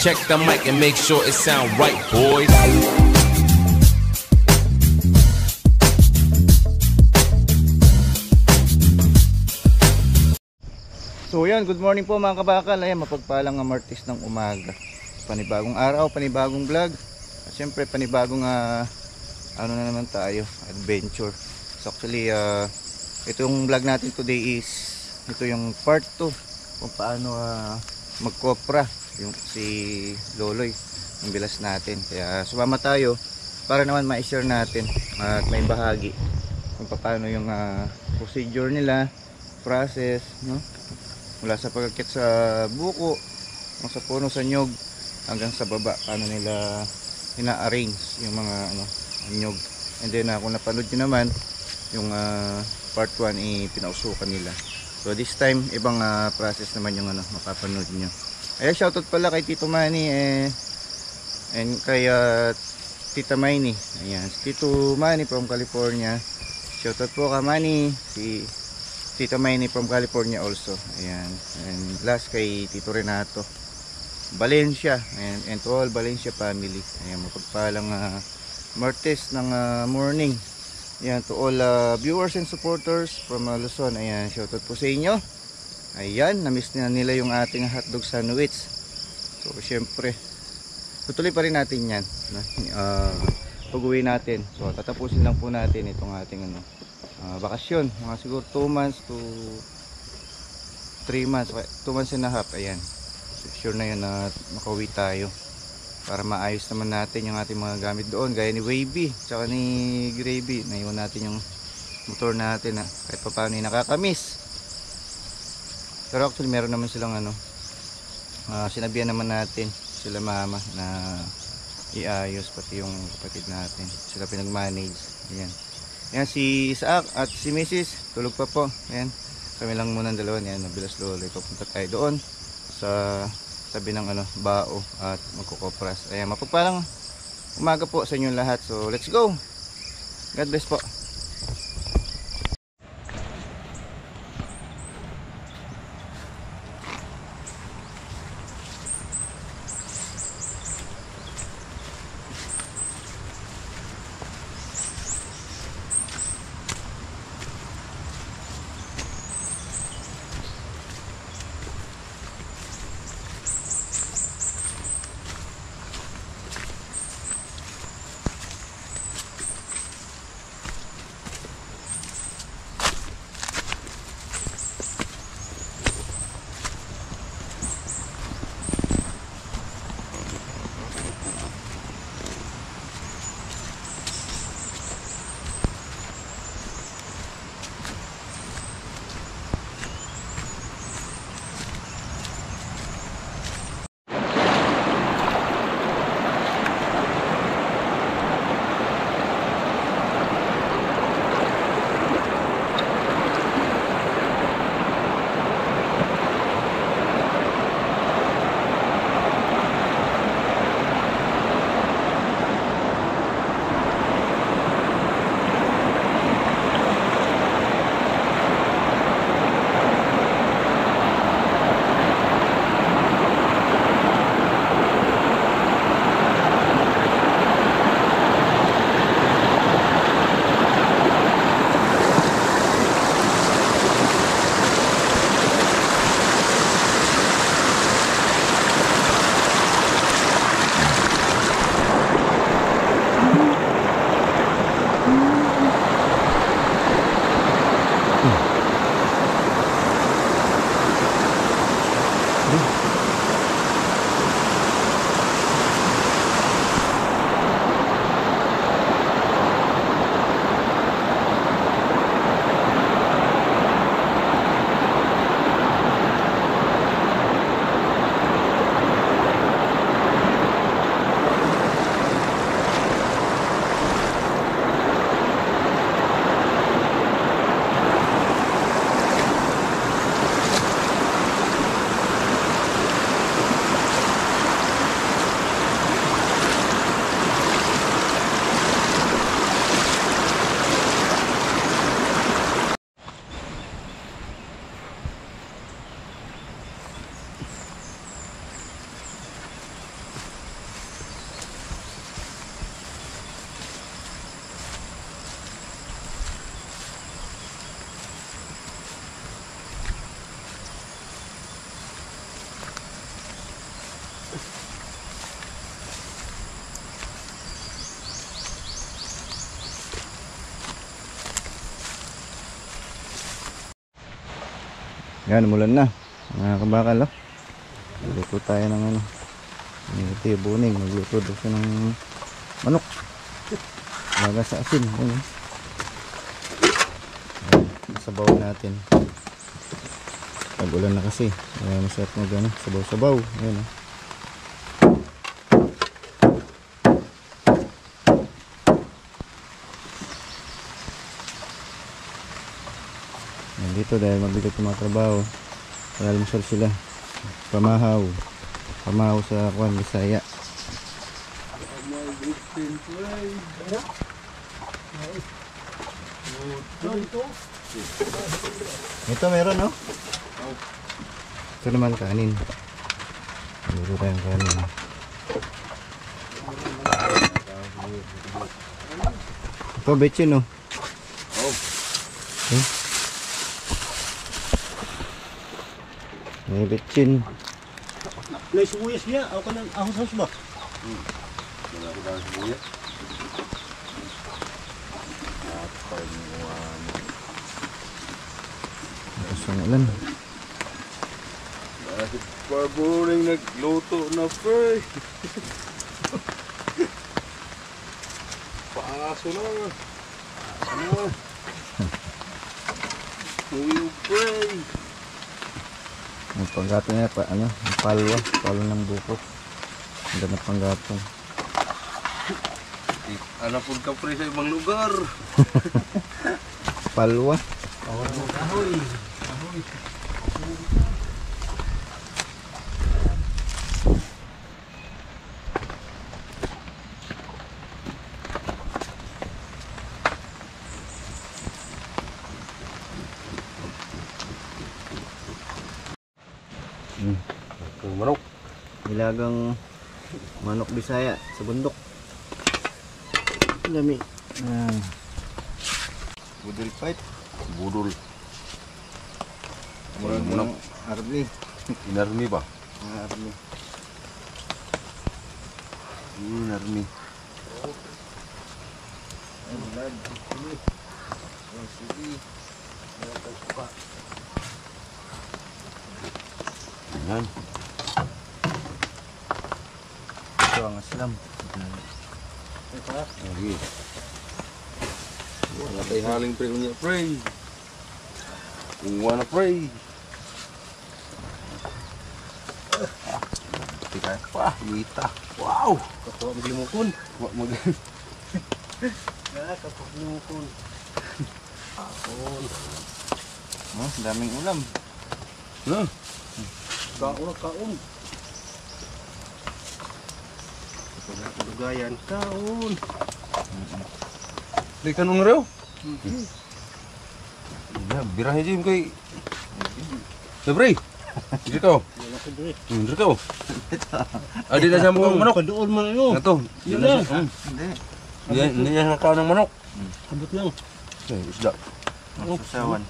Check the mic and make sure it sound right, boys. So yan, good morning po mga kabakal. Ayan, mapagpalang Martes ng umaga. Panibagong araw, panibagong vlog. At syempre panibagong ano na naman tayo, adventure. So actually itong vlog natin today is ito yung part 2 kung paano magkopra yung si Loloy, yung bilas natin. Kaya sumama tayo para naman ma-share natin at may bahagi kung paano yung procedure nila, process, no? Mula sa pagkakit sa buko, sa puno, sa nyog, hanggang sa baba, paano nila ina-arrange yung mga nyog. And then kung napanood nyo naman yung part 1, pinausukan nila. So this time ibang process naman yung mapapanood nyo. Ayan, shoutout pala kay Tito Manny and kay Tita Maini. Ayan, si Tito Manny from California. Shoutout po kay Manny, si Tita Maini from California also. Ayan. And last kay Tito Renato Valencia. And to all Valencia family. Ayan, mapagpalang Martes ng morning. Ayan, to all viewers and supporters from Luzon. Ayan, shoutout po sa inyo. Ayan, na-miss na nila yung ating hotdog sandwich. So syempre tutuloy pa rin natin yan pag-uwi natin. So tatapusin lang po natin itong ating bakasyon, mga siguro 2 months to 3 months, 2 months and a half. Ayan, sure na yun na makauwi tayo para maayos naman natin yung ating mga gamit doon, gaya ni Wavy tsaka ni Gravy. Naiwan natin yung motor natin kahit pa paano nakakamiss. Pero actually meron naman silang sinabihan naman natin sila mama na iayos, pati yung kapatid natin, sila pinag-manage. Ayan. Ayan, si Isaac at si Mrs. tulog pa po. Ayan, kami lang muna dalawa. Ayan, nabilas Loloy. Papunta tayo doon sa tabi ng bao at magkukopras. Ayan, mapagpalang umaga po sa inyong lahat. So let's go. God bless po. Yan, umulan na. Mga kabakal, oh. Magluto tayo ng ano. Ito yung buning. Magluto daw siya ng manok. Laga sa asin. Yan, oh. Sabaw natin. Pag-ulan na kasi. Kaya masarap mag ano, sabaw-sabaw. Yan, oh. Dito dahil mabigat yung mga trabaho, almusal sila, pamahaw sa Kwan Bisaya. Ito meron, no? Ito naman kanin. Dito tayong kanin. Ito betchin, no? Okay. May betchin. May sibuyas niya, ako ka ng ahos-ahos ba? Wala ko ba ang sibuyas? Tapos ang ulan. Bakit parburing nagluto na, pre? Paaso na. Ano? Uyo, pre. Ang panggatong niya pa, ano, ang palwa ng buko. Ang ganap panggatong. Ano po ka, pre, sa ibang lugar? Palwa. Kahoy. Manok. Nilagang manok Bisaya sa bundok. Dami. Budol fight. Budol. Murag Manok. Army. Inarmi ba? Army. Inarmi. Yan. Ito ang aslam. Lagi. Wala tayo haling pre niya, pre. Kuha na, pre. Tika pa, wita. Wow! Kakuha maglimukon. Wag mag Kakuha maglimukon. Oh, daming ulam. na. Kaon. Dugayan, kaon. Di kanong reo. Ya, birahe jim kay. Sabre. Diri ka. Wala ko dire. Diri ka. Adi na sa mo manok. Padoon man ayo. Ato. Yun na. Hindi. Hindi niya nakaon ng manok. Abot lang. Okay, isda. Sasawan.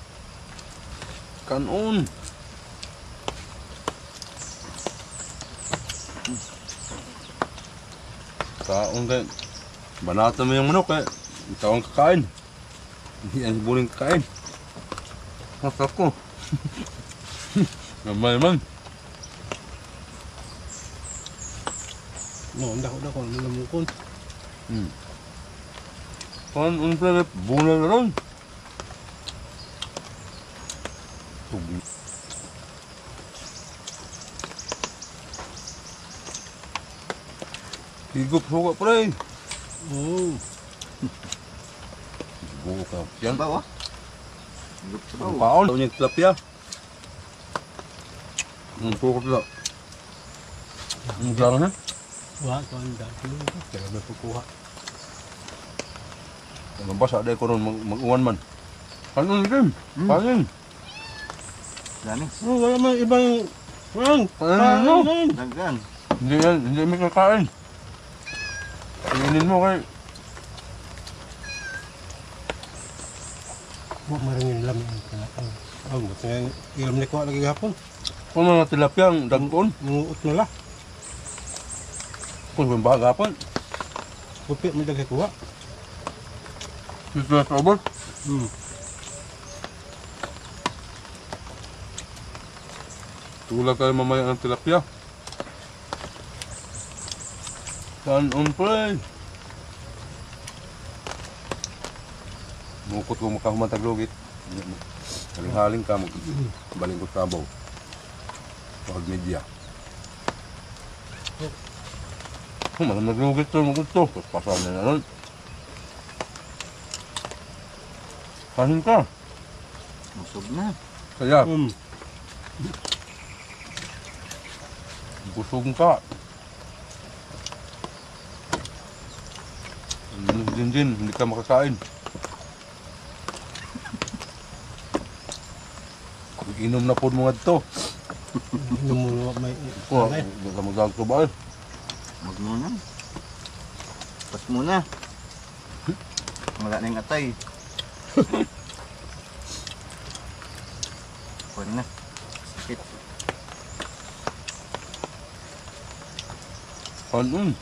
Kanon. Kaon kay. Banata mo yung manok kay. Ikaw ang kakain. Hindi ang buling kakain. Masarap ko. Naman. No, dako maglimukon. Kanon pala bunga na ron. Tubi. Higop suka pre. Oh. Buka. Yan. Bawa. Ang paon. Ito niya tilapia. Ang suka pala. Ang gara na. Wa ko ang dako. Kaya may kukuha. Ang basa dahil ko ron mag-uwan man. Kanon din. Kanin. Dami. Oh, wala man ibang Kaon. Kanin. Daggan. Hindi may kakain. Tinginin mo kay. Wa maringin lam ang kanang. Oh, buti nga ilam ni ko lagi gapon. Kung mga tilapia ang dagkon. Muut na la. Kung may bagapon. Kupi mo daghay kuha. Sisa sa abot. Tulad tayo mamaya ng tilapia. Kanon pre. Mukot ko makahumantag lugit. Haling-haling ka, baling ko sabaw. Pag media. Malam naglugit to, magusto. Pasaw na nun. Kanin ka. Busog na. Kaya, busog ka. Din, hindi ka makakain. Inom na po mga ito. Inom mo may... Oh, hindi ka magdagto ba eh? Wag muna. Pas muna. Wala na yung atay. Pwede na. Sakit. Kanon.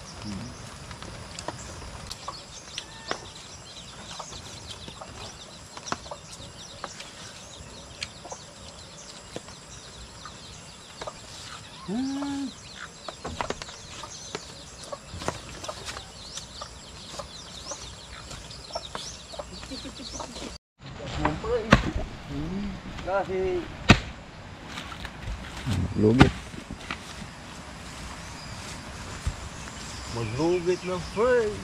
Kasi lugit. Maglugit na, friend.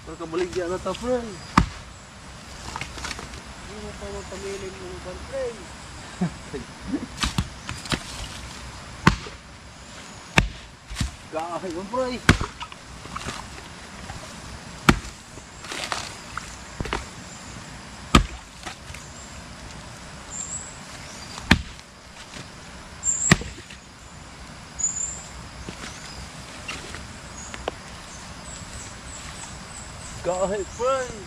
Pagkabaligyan na ta, friend. Hindi mo pa mapamilin mo ba, friend? Gahay mo, friend. Gahay, friend.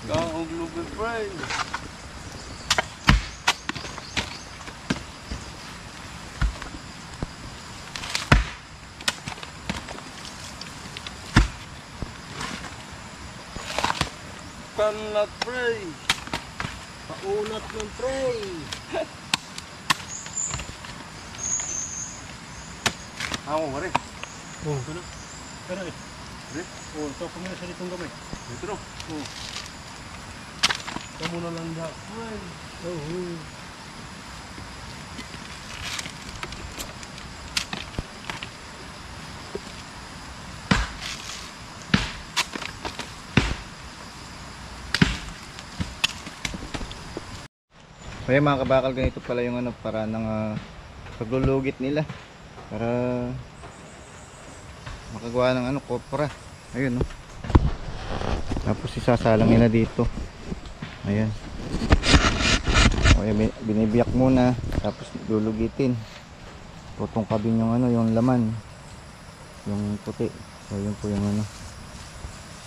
Gaong lubid, friend. Kanlat, friend. Paunat ng friend. Ako ba rin? Oh, ito na. Pero eh. Rin? Oh, ito pa muna sa ditong gamay. Ito no? Oh. Ito muna lang da. Friend. Oh. Kaya mga kabakal, ganito pala yung ano para ng paglulugit nila para makagawa ng ano, kopra. Ayun, no? Tapos isasalang nila dito. Ayan. Okay, binibiyak muna, tapos lulugitin. Tutungkabin yung ano, yung laman, yung puti. So yun po yung ano,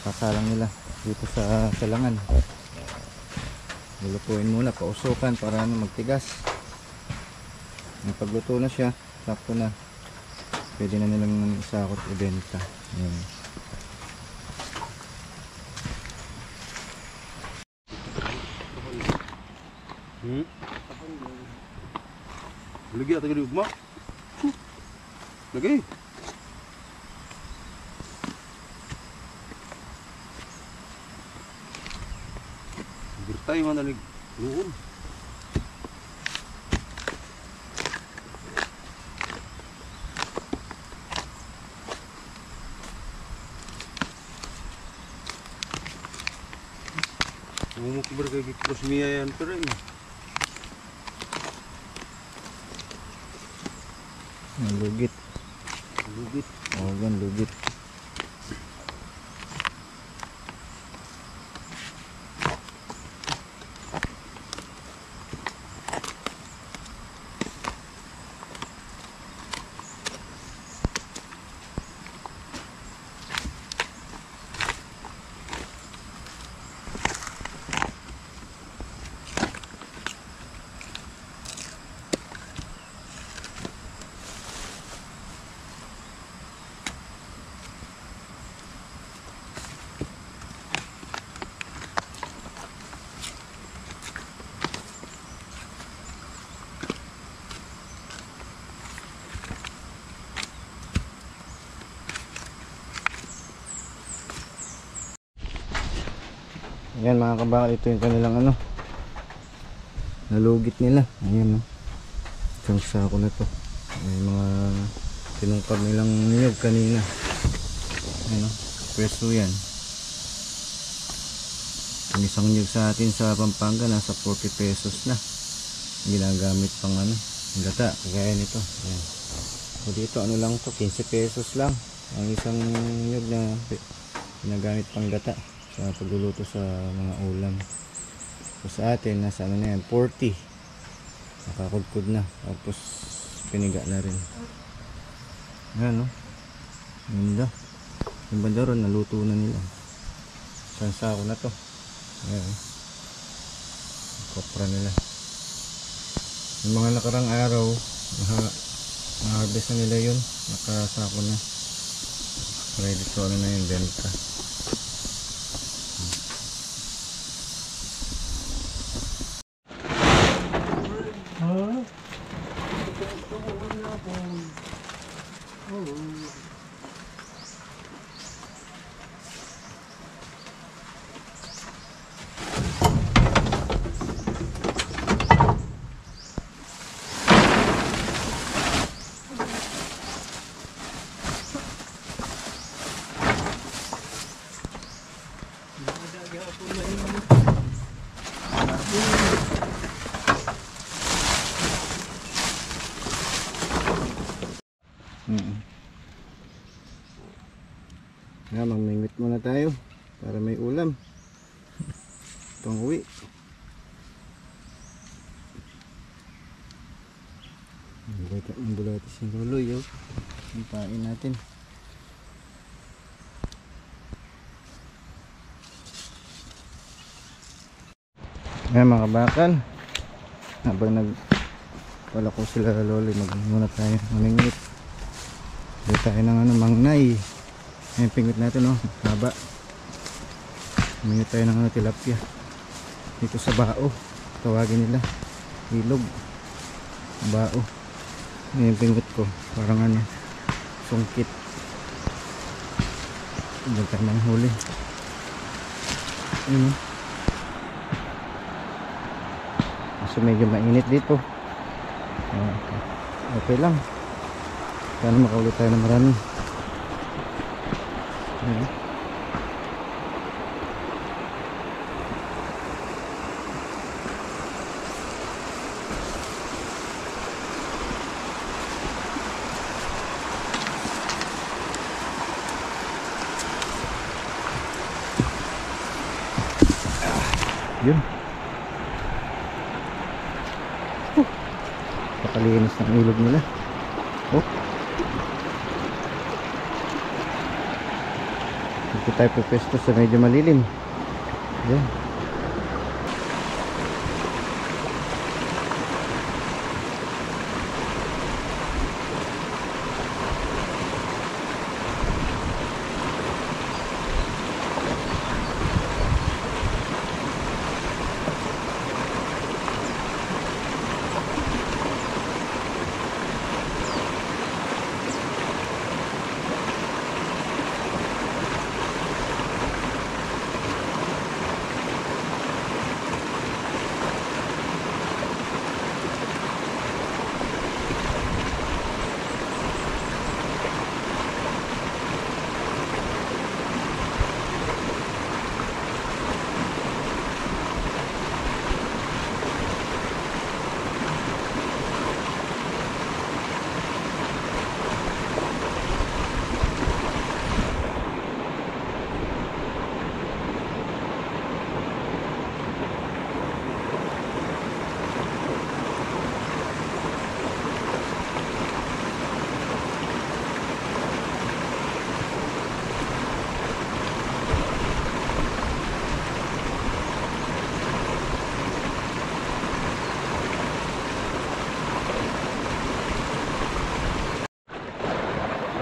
sasalang nila dito sa salangan. Lulutuin muna, pausukan para ano, magtigas. Pagluto na siya, sakto na, pwede na nilang isakot ibenta. Ayan. Lagi atau di rumah? Lagi. Bertay mana nih? Luhur. Mau berkaki terus miayan terus. Lugit. Lugit. Oh, yan, lugit. Ayan mga kabakal, ito yung kanilang ano, nalugit nila. Ayan, no? Isang sako na to. May mga tinungkab nilang niyog kanina. Ayan, no? Pwesto yan. Yung isang niyog sa atin sa Pampanga nasa 40 pesos na. Ginagamit pang ano, gata, kagaya nito. Ayan. So dito ano lang to, 15 pesos lang ang isang niyog na ginagamit pang gata sa pagluluto sa mga ulam. So sa atin nasa ano na yan, 40, nakakudkud na, tapos piniga na rin. Ayan, no? Ganda. Yung banda ron naluto na nila. Isang sako na to. Ayan, kopra nila. Yung mga nakarang araw na-harvest na nila yun, nakasako na, ready to ano na yun, benta. Mamingwit muna tayo para may ulam pang uwi. Ang bulatis yung luloy, oh. Ang pain natin. Ayan mga kabakal, habang wala ko sila loloy, muna tayo mamingwit. Dito tayo ng ano, mangnay. Ayan pingwit natin, no, haba. Mamingwit tayo ng ano, tilapia dito sa bao, tawagin nila, ilog, bao. Ayan pingwit ko, parang ano, sungkit. Diyan tayo manghuli. Ayan, so medyo mainit dito. Okay lang, sana makaulit tayo ng marami. Yun. Pakalinis ng ilog nila. Oh. Dito tayo pwesto sa medyo malilim. Yan.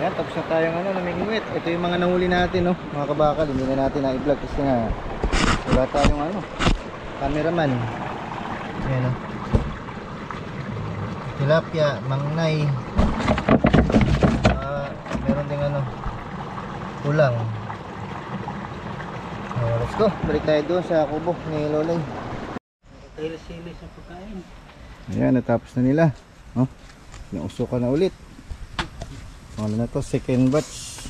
Ayan, tapos na tayong namingwit. Ito yung mga nahuli natin, no, mga kabakal. Hindi na natin na-vlog kasi nga wala tayong cameraman. Ayan, no. Tilapia, mangnay. Meron ding ulang. Let's go. Balik tayo doon sa kubo ni Lolay. Sili sa pagkain. Ayan, natapos na nila. Oh, nausukan na ulit. Ano na to, second batch.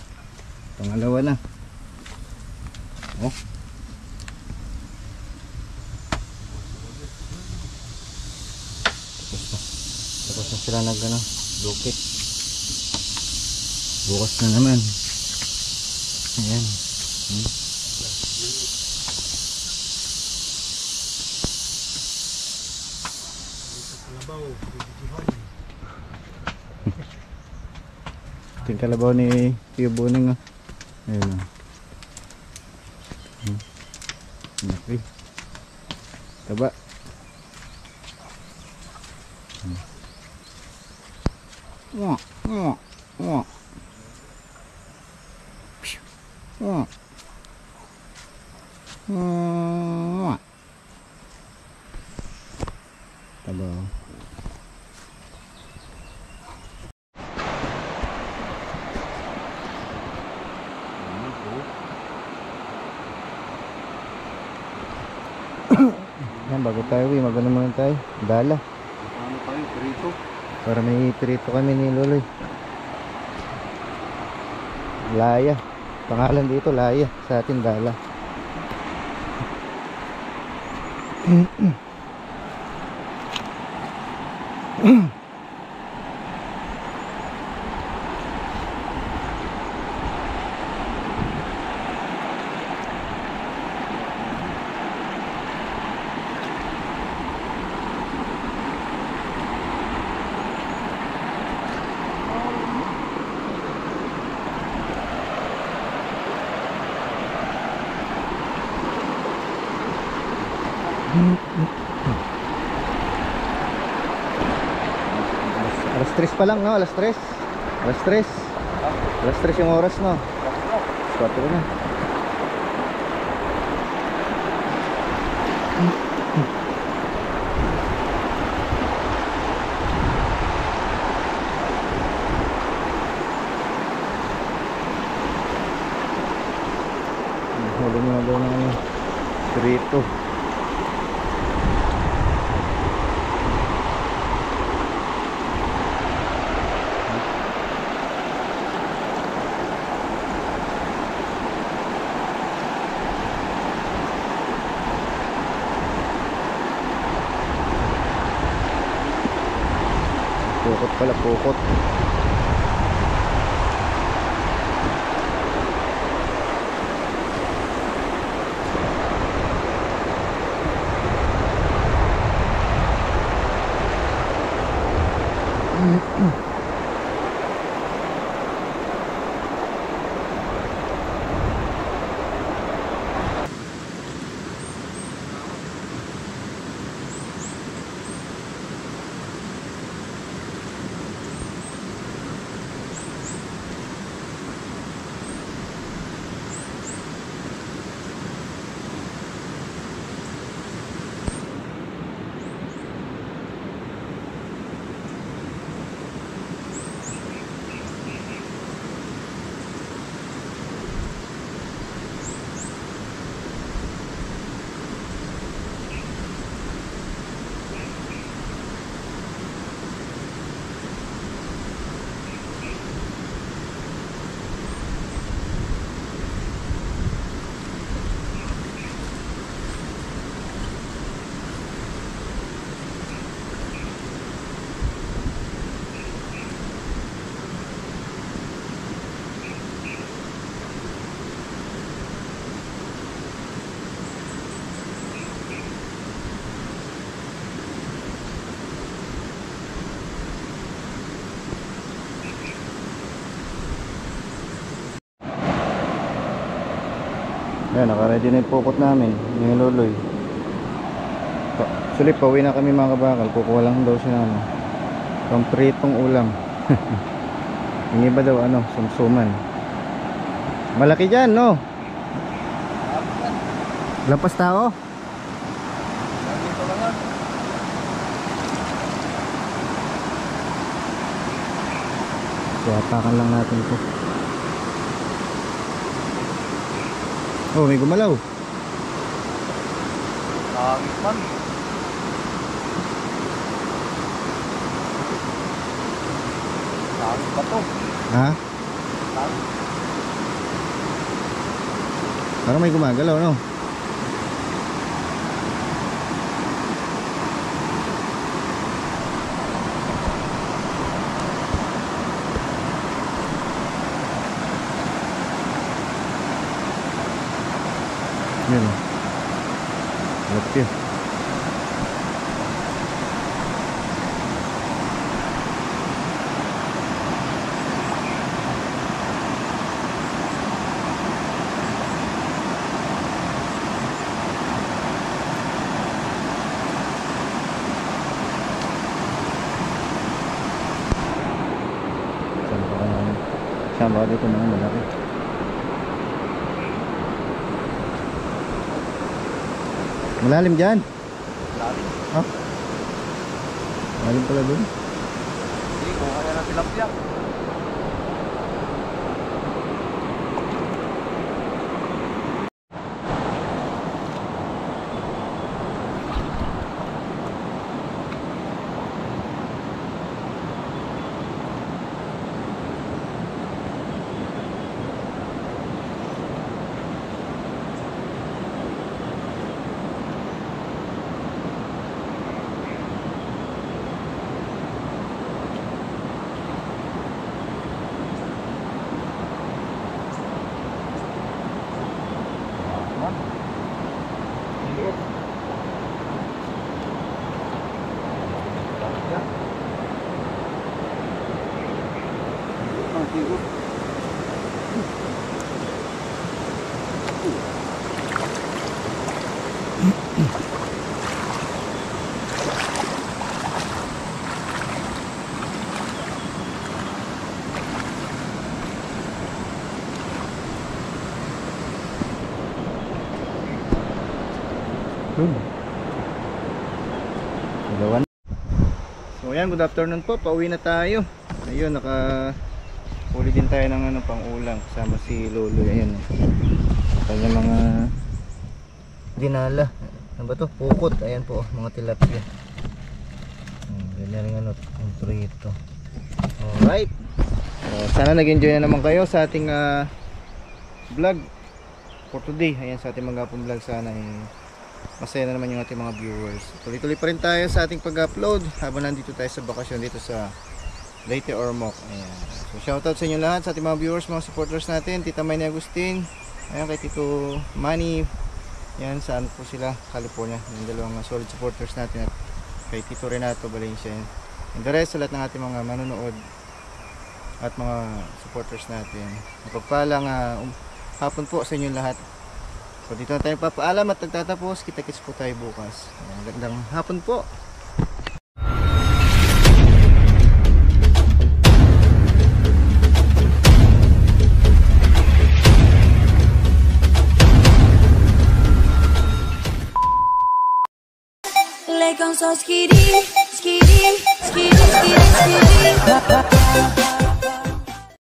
Pangalawa na. Oh. Tapos na sila dukit. Bukas na naman. Ayan. Ito yung kalabaw ni Tio Boning. Ayan. Laki. Taba. Wah, wah, wah. Wah. Wah. Taba. Yan, bago tayo, magano muna tayo. Dala. Ano tayo, perito? Para may pirito kami ni Loloy. Laya. Pangalan dito, Laya. Sa atin, Dala. Alas 3 pa lang, no? Alas 3. Alas 3. Alas 3 yung oras, no? 4 na. Huli mo na doon ng pirito. Pukot pala, pukot. Ayan, naka-ready na yung pukot namin. Yung luloy. Actually, pauwi na kami mga kabakal. Kukuha lang daw siya ng pampritong ulam. Yung iba daw, sumsuman. Malaki dyan, no? Lampas tao? So, atakan lang natin ito. Oh, may gumalaw. Langit man. Langit ba to? Ha? Parang may gumagalaw, no? Yan. Lap yun. Saan ba dito mga malaki? Malalim dyan? Lalim. Ha? Malalim pala dun? Hindi, kung kaya na tilapia. Dalawa na. So ayan, good afternoon po. Pauwi na tayo. Ayun, huli din tayo ng pang ulam kasama si Lolo. Ayan. Kanya mga dinala. Ano ba to? Pukot. Ayan po, mga tilapia. Ganyan yung prito. Alright. Sana nag-enjoy na naman kayo sa ating vlog for today. Ayan, sa ating mga vlog, sana masaya na naman yung ating mga viewers. Tuloy-tuloy pa rin tayo sa ating pag-upload habang nandito tayo sa bakasyon dito sa Leyte Ormoc. Ayan. So shoutout sa inyo lahat, sa ating mga viewers, mga supporters natin. Tita Mayne Agustin, ayan, kay Tito Manny. Yan, saan po sila? California. Yung dalawang solid supporters natin, at kay Tito Renato Valencia. And the rest, sa lahat ng ating mga manonood at mga supporters natin. Napagpalang hapon po sa inyo lahat. So dito na tayo papaalam at nagtatapos. Kita-kits po tayo bukas. Magandang hapon po. Les con sos skiri, skiri.